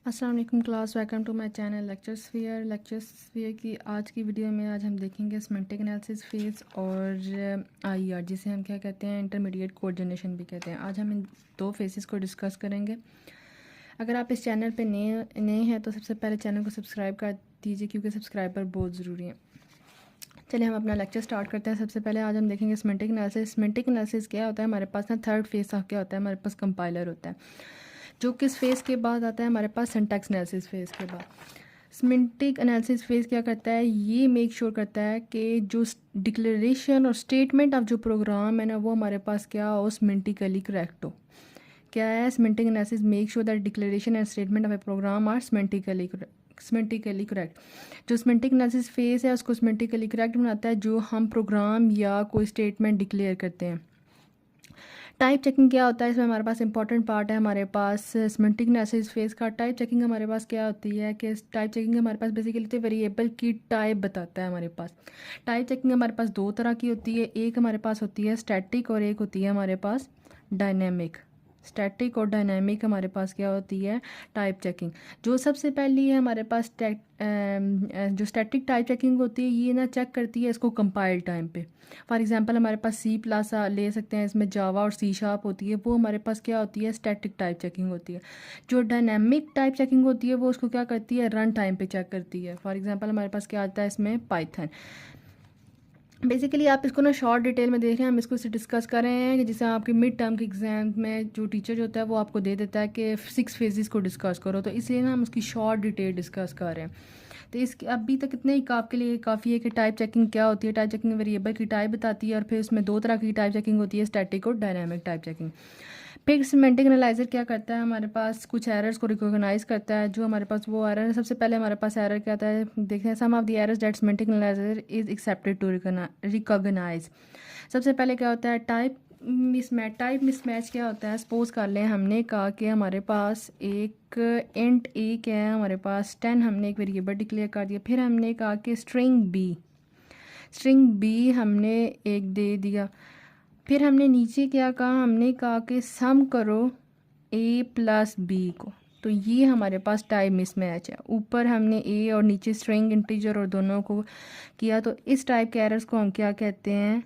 अस्सलाम वालेकुम class, welcome to my channel lecture sphere की आज की वीडियो में आज हम देखेंगे सिमेंटिक एनालिसिस फेज़ और आईआर जिसे हम क्या कहते हैं इंटरमीडिएट कोऑर्डिनेशन भी कहते हैं। आज हम इन दो फेसेस को डिस्कस करेंगे। अगर आप इस चैनल पे नए हैं तो सबसे पहले चैनल को सब्सक्राइब कर दीजिए क्योंकि सब्सक्राइबर बहुत ज़रूरी है। चलिए हम अपना लेक्चर स्टार्ट करते हैं। सबसे पहले आज हम देखेंगे सिमेंटिक एनालिसिस। सिमेंटिक एनालिसिस क्या होता है, हमारे पास ना थर्ड फेज क्या होता है, हमारे पास कंपाइलर होता है जो किस फेज़ के बाद आता है, हमारे पास सिंटैक्स एनालिसिस फेज़ के बाद। सिमेंटिक एनालिसिस फेज़ क्या करता है, ये मेक श्योर करता है कि जो डिक्लेरेशन और स्टेटमेंट ऑफ जो प्रोग्राम है ना वो हमारे पास क्या हो, सिमेंटिकली करेक्ट हो। क्या है semantic analysis make sure that declaration and statement of a program are semantically correct. जो सिमेंटिक एनालिसिस फेज़ है उसको सिमेंटिकली करेक्ट बनाता है जो हम प्रोग्राम या कोई स्टेटमेंट डिक्लेयर करते हैं। टाइप चेकिंग क्या होता है, इसमें हमारे पास इंपॉर्टेंट पार्ट है हमारे पास सिमेंटिक एनालिसिस फेज़ का। टाइप चेकिंग हमारे पास क्या होती है कि टाइप चेकिंग हमारे पास बेसिकली वेरिएबल की टाइप बताता है हमारे पास। टाइप चेकिंग हमारे पास दो तरह की होती है, एक हमारे पास होती है स्टैटिक और एक होती है हमारे पास डायनेमिक। स्टैटिक और डायनामिक हमारे पास क्या होती है टाइप चेकिंग। जो सबसे पहली है हमारे पास जो स्टैटिक टाइप चेकिंग होती है ये ना चेक करती है इसको कंपाइल टाइम पे। फॉर एग्जांपल हमारे पास सी प्लस ले सकते हैं, इसमें जावा और सी शार्प होती है, वो हमारे पास क्या होती है स्टैटिक टाइप चेकिंग होती है। जो डायनामिक टाइप चेकिंग होती है वो उसको क्या करती है रन टाइम पे चेक करती है। फॉर एग्जांपल हमारे पास क्या आता है इसमें पाइथन। बेसिकली आप इसको ना शॉर्ट डिटेल में देख रहे हैं, हम इसको डिस्कस कर रहे हैं कि जैसे आपके मिड टर्म के एग्जाम में जो टीचर होता है वो आपको दे देता है कि 6 फेजेस को डिस्कस करो, तो इसलिए ना हम उसकी शॉर्ट डिटेल डिस्कस कर रहे हैं। तो इसके अभी तक इतने ही आपके लिए काफ़ी है कि टाइप चेकिंग क्या होती है। टाइप चेकिंग वेरिएबल की टाइप बताती है और फिर उसमें दो तरह की टाइप चेकिंग होती है, स्टैटिक और डायनामिक टाइप चेकिंग। फिर सिमेंटिक एनालाइजर क्या करता है, हमारे पास कुछ एरर्स को रिकॉग्नाइज करता है। जो हमारे पास वो एरर है, सबसे पहले हमारे पास एरर क्या आता है देखते हैं। Some of the errors that semantic analyser is accepted to recognise. सबसे पहले क्या होता है टाइप मिसमैच क्या होता है। सपोज कर लें हमने कहा कि हमारे पास एक इंट ए क्या है, हमारे पास 10 हमने एक वेरिएबल डिक्लेयर कर दिया। फिर हमने कहा कि स्ट्रिंग बी हमने एक दे दिया। फिर हमने नीचे क्या कहा, हमने कहा कि सम करो ए प्लस बी को। तो ये हमारे पास टाइप मिसमैच है, ऊपर हमने ए और नीचे स्ट्रिंग इंटीजर और दोनों को किया। तो इस टाइप के एरर्स को हम क्या कहते हैं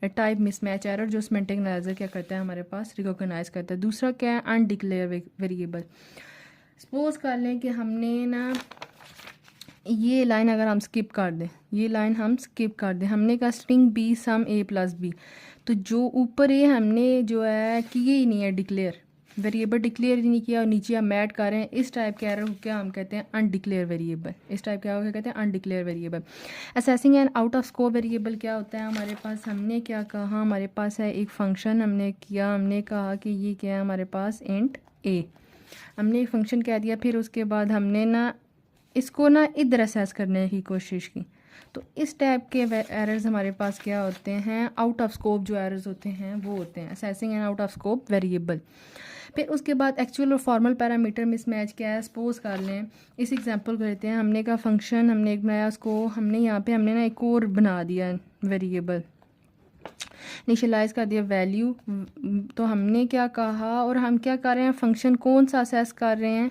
टाइप मिसमैच एरर, जो सिमेंटिक एनालाइजर क्या करता है हमारे पास रिकॉग्नाइज करता है। दूसरा क्या है अनडिक्लेयर वेरिएबल। सपोज कर लें कि हमने ना ये लाइन अगर हम स्किप कर दें, हमने कहा string b sum a plus b. तो जो ऊपर ए हमने जो है किए ही नहीं है डिक्लेयर, वेरिएबल डिक्लेयर ही नहीं किया और नीचे हम ऐड कर रहे हैं। इस टाइप के एरर को क्या हम कहते हैं अनडिक्लेयर वेरिएबल। क्या कहते हैं undeclared variable. Assessing and out of scope variable क्या होता है हमारे पास, हमने क्या कहा हमारे पास है एक फंक्शन हमने कहा कि ये क्या है हमारे पास इंट ए, हमने एक फंक्शन कह दिया। फिर उसके बाद हमने ना इसको ना इधर असेस करने की कोशिश की। तो इस टाइप के एरर्स हमारे पास क्या होते हैं आउट ऑफ स्कोप जो एरर्स होते हैं वो होते हैं assessing and out of scope variable. फिर उसके बाद एक्चुअल और फॉर्मल पैरामीटर मिसमैच क्या है। सपोज कर लें इस एग्जांपल को लेते हैं, हमने का फंक्शन हमने एक बनाया, उसको हमने यहाँ पे हमने ना एक और बना दिया वेरिएबल, इनिशियलाइज कर दिया वैल्यू। तो हमने क्या कहा और हम क्या कर रहे हैं फंक्शन कौन सा असेस कर रहे हैं,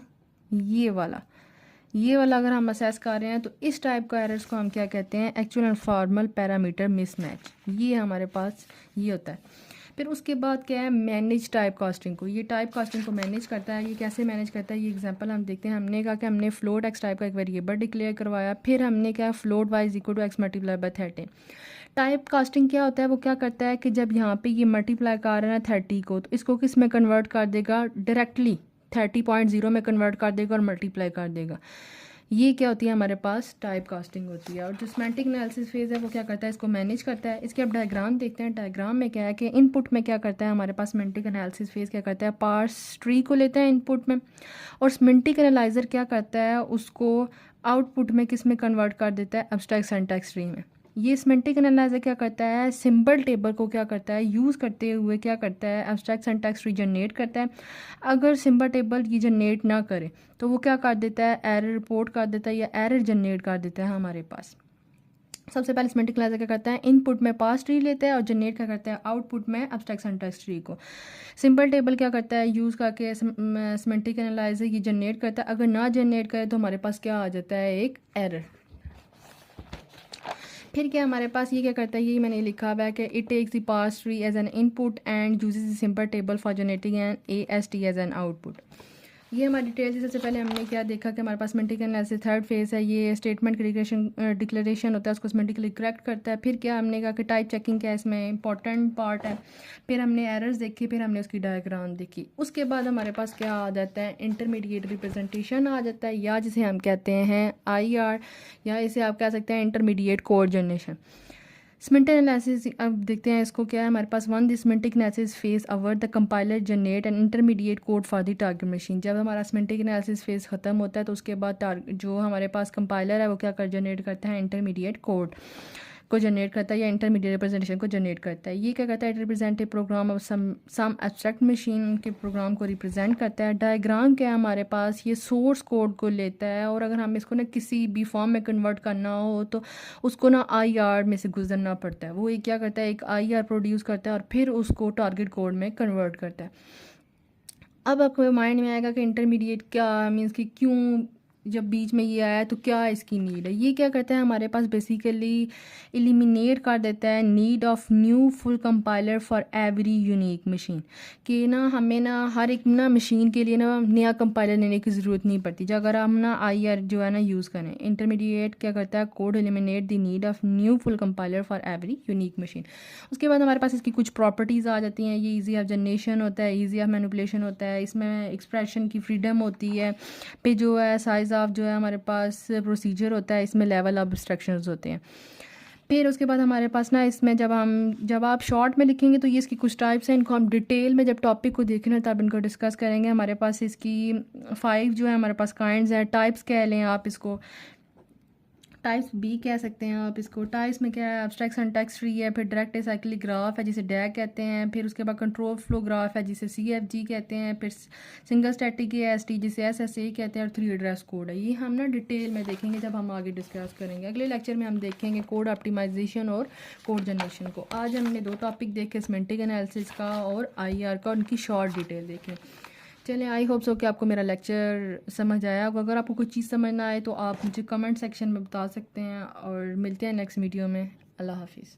ये वाला अगर हम असेस कर रहे हैं। तो इस टाइप का एरर्स को हम क्या कहते हैं actual and formal parameter mismatch. ये हमारे पास ये होता है। फिर उसके बाद क्या है मैनेज टाइप कास्टिंग को, ये टाइप कास्टिंग को मैनेज करता है। ये कैसे मैनेज करता है ये एग्जांपल हम देखते हैं। हमने कहा कि हमने फ्लोट एक्स टाइप का एक वेरिएबल डिक्लेयर करवाया, फिर हमने क्या float y is equal to x multiply by 30। Type casting क्या होता है, वो क्या करता है कि जब यहाँ पे ये मल्टीप्लाई कर रहा है 30 को, तो इसको किस में कन्वर्ट कर देगा डायरेक्टली 30.0 में कन्वर्ट कर देगा और मल्टीप्लाई कर देगा। ये क्या होती है हमारे पास टाइप कास्टिंग होती है। और जो सिमेंटिक एनालिसिस फेज है वो क्या करता है इसको मैनेज करता है। इसके अब डायग्राम देखते हैं। डायग्राम में क्या है कि इनपुट में क्या करता है हमारे पास सिमेंटिक एनालिसिस फेज क्या करता है पार्स ट्री को लेता है इनपुट में, और सिमेंटिक एनालाइजर क्या करता है उसको आउटपुट में किस में कन्वर्ट कर देता है एब्स्ट्रैक्ट सिंटैक्स ट्री में। ये सिमेंटिक एनालाइजर क्या करता है सिंबल टेबल को क्या करता है यूज़ करते हुए क्या करता है एब्स्ट्रैक्ट सिंटैक्स ट्री जनरेट करता है। अगर सिंबल टेबल ये जनरेट ना करे तो वो क्या कर देता है एरर रिपोर्ट कर देता है या एरर जनरेट कर देता है हमारे पास। सबसे पहले सिमेंटिक एनालाइजर क्या करता है, इनपुट में पास ट्री लेता है और जनरेट क्या करता है, आउटपुट में एब्स्ट्रैक्ट सिंटैक्स ट्री को। सिंपल टेबल क्या करता है, यूज़ करके सिमेंटिक एनालाइजर ये जनरेट करता है। अगर ना जनरेट करे तो हमारे पास क्या आ जाता है, एक एरर। फिर क्या हमारे पास ये क्या करता है, ये मैंने लिखा हुआ है कि it takes the parse tree as an input and uses the symbol table for generating an AST as an output. ये हमारी डिटेल थी। सबसे पहले हमने क्या देखा कि हमारे पास सिमेंटिक एनालिसिस थर्ड फेज़ है, ये स्टेटमेंट डिक्लेरेशन होता है, उसको सिमेंटिकली करेक्ट करता है। फिर क्या हमने कहा कि टाइप चेकिंग क्या इसमें इंपॉर्टेंट पार्ट है। फिर हमने एरर्स देखी, फिर हमने उसकी डायग्राम देखी। उसके बाद हमारे पास क्या आ जाता है, इंटरमीडिएट रिप्रेजेंटेशन आ जाता है, या जिसे हम कहते हैं IR, या इसे आप कह सकते हैं intermediate code generation. Semantic analysis अब देखते हैं इसको क्या है हमारे पास। One the semantic analysis phase over the compiler generate an intermediate code for the target machine. जब हमारा सिमेंटिक एनालिसिस फेज ख़त्म होता है तो उसके बाद जो हमारे पास कंपाइलर है वो क्या कर जनरेट करता है, इंटरमीडिएट कोड को जनरेट करता है या इंटरमीडिएट रिप्रेजेंटेशन को जनरेट करता है। ये क्या करता है, represent a program of some abstract machine के प्रोग्राम को रिप्रेजेंट करता है। डायग्राम क्या है हमारे पास, ये सोर्स कोड को लेता है और अगर हम इसको ना किसी भी फॉर्म में कन्वर्ट करना हो तो उसको ना IR में से गुजरना पड़ता है। वो ये क्या करता है, एक IR प्रोड्यूस करता है और फिर उसको टारगेट कोड में कन्वर्ट करता है। अब आपको माइंड में आएगा कि इंटरमीडिएट क्या मीन्स कि क्यों जब बीच में ये आया तो क्या इसकी नीड है। ये क्या करता है हमारे पास, बेसिकली एलिमिनेट कर देता है need of new full compiler for every unique machine. कि ना हमें ना हर एक ना मशीन के लिए ना नया कंपाइलर लेने की ज़रूरत नहीं पड़ती जब अगर हम ना IR जो है ना यूज़ करें। इंटरमीडिएट क्या करता है, code eliminate the need of new full compiler for every unique machine. उसके बाद हमारे पास इसकी कुछ प्रॉपर्टीज़ आ जाती हैं। ये ईजी ऑफ जनरेशन होता है, ईजी ऑफ मैनिपुलेशन होता है, इसमें एक्सप्रेशन की फ्रीडम होती है। पे जो है साइज़ ऑफ जो है हमारे पास प्रोसीजर होता है, इसमें लेवल ऑफ एब्स्ट्रैक्शंस होते हैं। फिर उसके बाद हमारे पास ना इसमें जब आप शॉर्ट में लिखेंगे तो ये इसकी कुछ टाइप्स हैं, इनको हम डिटेल में जब टॉपिक को देखें तब इनको डिस्कस करेंगे। हमारे पास इसकी 5 जो है हमारे पास काइंड्स हैं। टाइप्स कह लें आप इसको, टाइप्स भी कह सकते हैं आप इसको। टाइप्स में क्या है, एब्स्ट्रैक्ट सिंटैक्स ट्री है, फिर डायरेक्ट साइक्लिक ग्राफ है जिसे डैग कहते हैं, फिर उसके बाद कंट्रोल फ्लो ग्राफ है जिसे CFG कहते हैं, फिर सिंगल स्टैटिक AST जिसे SSA कहते हैं, और 3 एड्रेस कोड है। ये हम ना डिटेल में देखेंगे जब हम आगे डिस्कस करेंगे। अगले लेक्चर में हम देखेंगे कोड ऑप्टिमाइजेशन और कोड जनरेशन को। आज हमने 2 टॉपिक देखे, सिमेंटिक एनालिसिस का और IR का, उनकी शॉर्ट डिटेल देखें। चलें, आई होप सो कि आपको मेरा लेक्चर समझ आया होगा। अगर आपको कोई चीज़ समझ ना आए तो आप मुझे कमेंट सेक्शन में बता सकते हैं और मिलते हैं नेक्स्ट वीडियो में। अल्लाह हाफिज़।